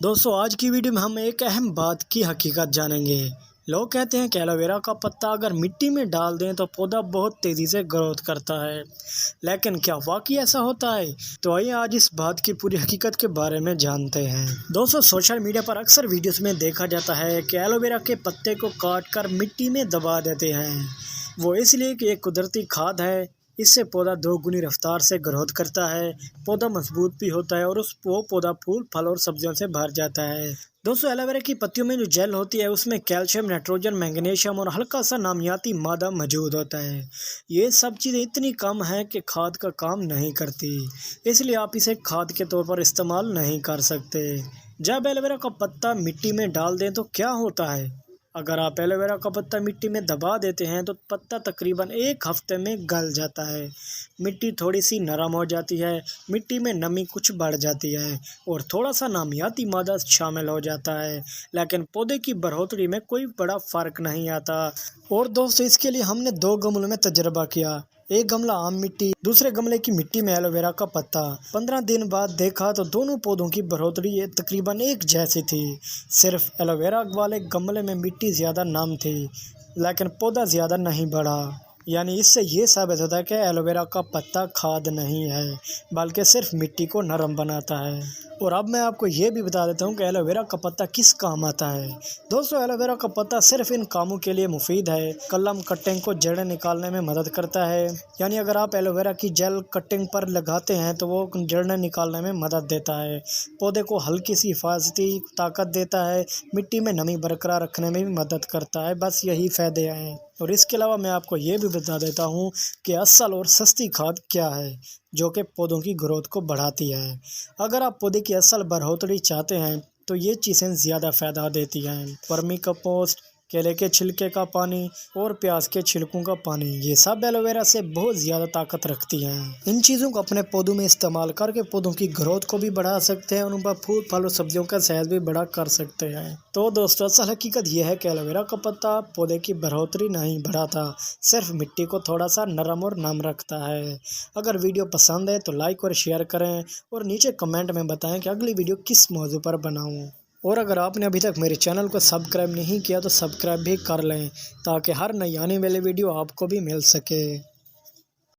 दोस्तों आज की वीडियो में हम एक अहम बात की हकीकत जानेंगे। लोग कहते हैं कि एलोवेरा का पत्ता अगर मिट्टी में डाल दें तो पौधा बहुत तेज़ी से ग्रोथ करता है, लेकिन क्या वाकई ऐसा होता है? तो आइए आज इस बात की पूरी हकीकत के बारे में जानते हैं। दोस्तों सोशल मीडिया पर अक्सर वीडियोस में देखा जाता है कि एलोवेरा के पत्ते को काट कर मिट्टी में दबा देते हैं। वो इसलिए कि एक कुदरती खाद है, इससे पौधा दोगुनी रफ्तार से ग्रोथ करता है, पौधा मजबूत भी होता है और वो पौधा फूल फल और सब्जियों से भर जाता है। दोस्तों एलोवेरा की पत्तियों में जो जेल होती है उसमें कैल्शियम, नाइट्रोजन, मैग्नीशियम और हल्का सा नामियाती मादा मौजूद होता है। ये सब चीज़ें इतनी कम हैं कि खाद का काम नहीं करती, इसलिए आप इसे खाद के तौर पर इस्तेमाल नहीं कर सकते। जब एलोवेरा का पत्ता मिट्टी में डाल दें तो क्या होता है? अगर आप एलोवेरा का पत्ता मिट्टी में दबा देते हैं तो पत्ता तकरीबन 1 हफ्ते में गल जाता है। मिट्टी थोड़ी सी नरम हो जाती है, मिट्टी में नमी कुछ बढ़ जाती है और थोड़ा सा नामियाती मादा शामिल हो जाता है, लेकिन पौधे की बढ़ोतरी में कोई बड़ा फ़र्क नहीं आता। और दोस्तों इसके लिए हमने 2 गमलों में तजर्बा किया। एक गमला आम मिट्टी, दूसरे गमले की मिट्टी में एलोवेरा का पत्ता। 15 दिन बाद देखा तो दोनों पौधों की बढ़ोतरी तकरीबन एक जैसी थी। सिर्फ एलोवेरा वाले गमले में मिट्टी ज़्यादा नम थी, लेकिन पौधा ज़्यादा नहीं बढ़ा। यानी इससे ये साबित होता है कि एलोवेरा का पत्ता खाद नहीं है, बल्कि सिर्फ मिट्टी को नरम बनाता है। और अब मैं आपको ये भी बता देता हूँ कि एलोवेरा का पत्ता किस काम आता है। दोस्तों एलोवेरा का पत्ता सिर्फ इन कामों के लिए मुफीद है। कलम कटिंग को जड़ें निकालने में मदद करता है, यानी अगर आप एलोवेरा की जेल कटिंग पर लगाते हैं तो वो जड़ें निकालने में मदद देता है। पौधे को हल्की सी हिफाजती ताकत देता है, मिट्टी में नमी बरकरार रखने में भी मदद करता है। बस यही फ़ायदे हैं। और इसके अलावा मैं आपको ये भी बता देता हूँ कि असल और सस्ती खाद क्या है जो कि पौधों की ग्रोथ को बढ़ाती है। अगर आप पौधे की असल बढ़ोतरी चाहते हैं तो ये चीज़ें ज़्यादा फ़ायदा देती हैं। वर्मी कंपोस्ट, केले के छिलके का पानी और प्याज के छिलकों का पानी, ये सब एलोवेरा से बहुत ज़्यादा ताकत रखती हैं। इन चीज़ों को अपने पौधों में इस्तेमाल करके पौधों की ग्रोथ को भी बढ़ा सकते हैं और उन पर फूल फल और सब्जियों का सेहत भी बड़ा कर सकते हैं। तो दोस्तों असल हकीकत यह है कि एलोवेरा का पत्ता पौधे की बढ़ोतरी नहीं बढ़ाता, सिर्फ मिट्टी को थोड़ा सा नरम और नम रखता है। अगर वीडियो पसंद है तो लाइक और शेयर करें और नीचे कमेंट में बताएं कि अगली वीडियो किस मौजू पर बनाऊं। और अगर आपने अभी तक मेरे चैनल को सब्सक्राइब नहीं किया तो सब्सक्राइब भी कर लें, ताकि हर नई आने वाली वीडियो आपको भी मिल सके।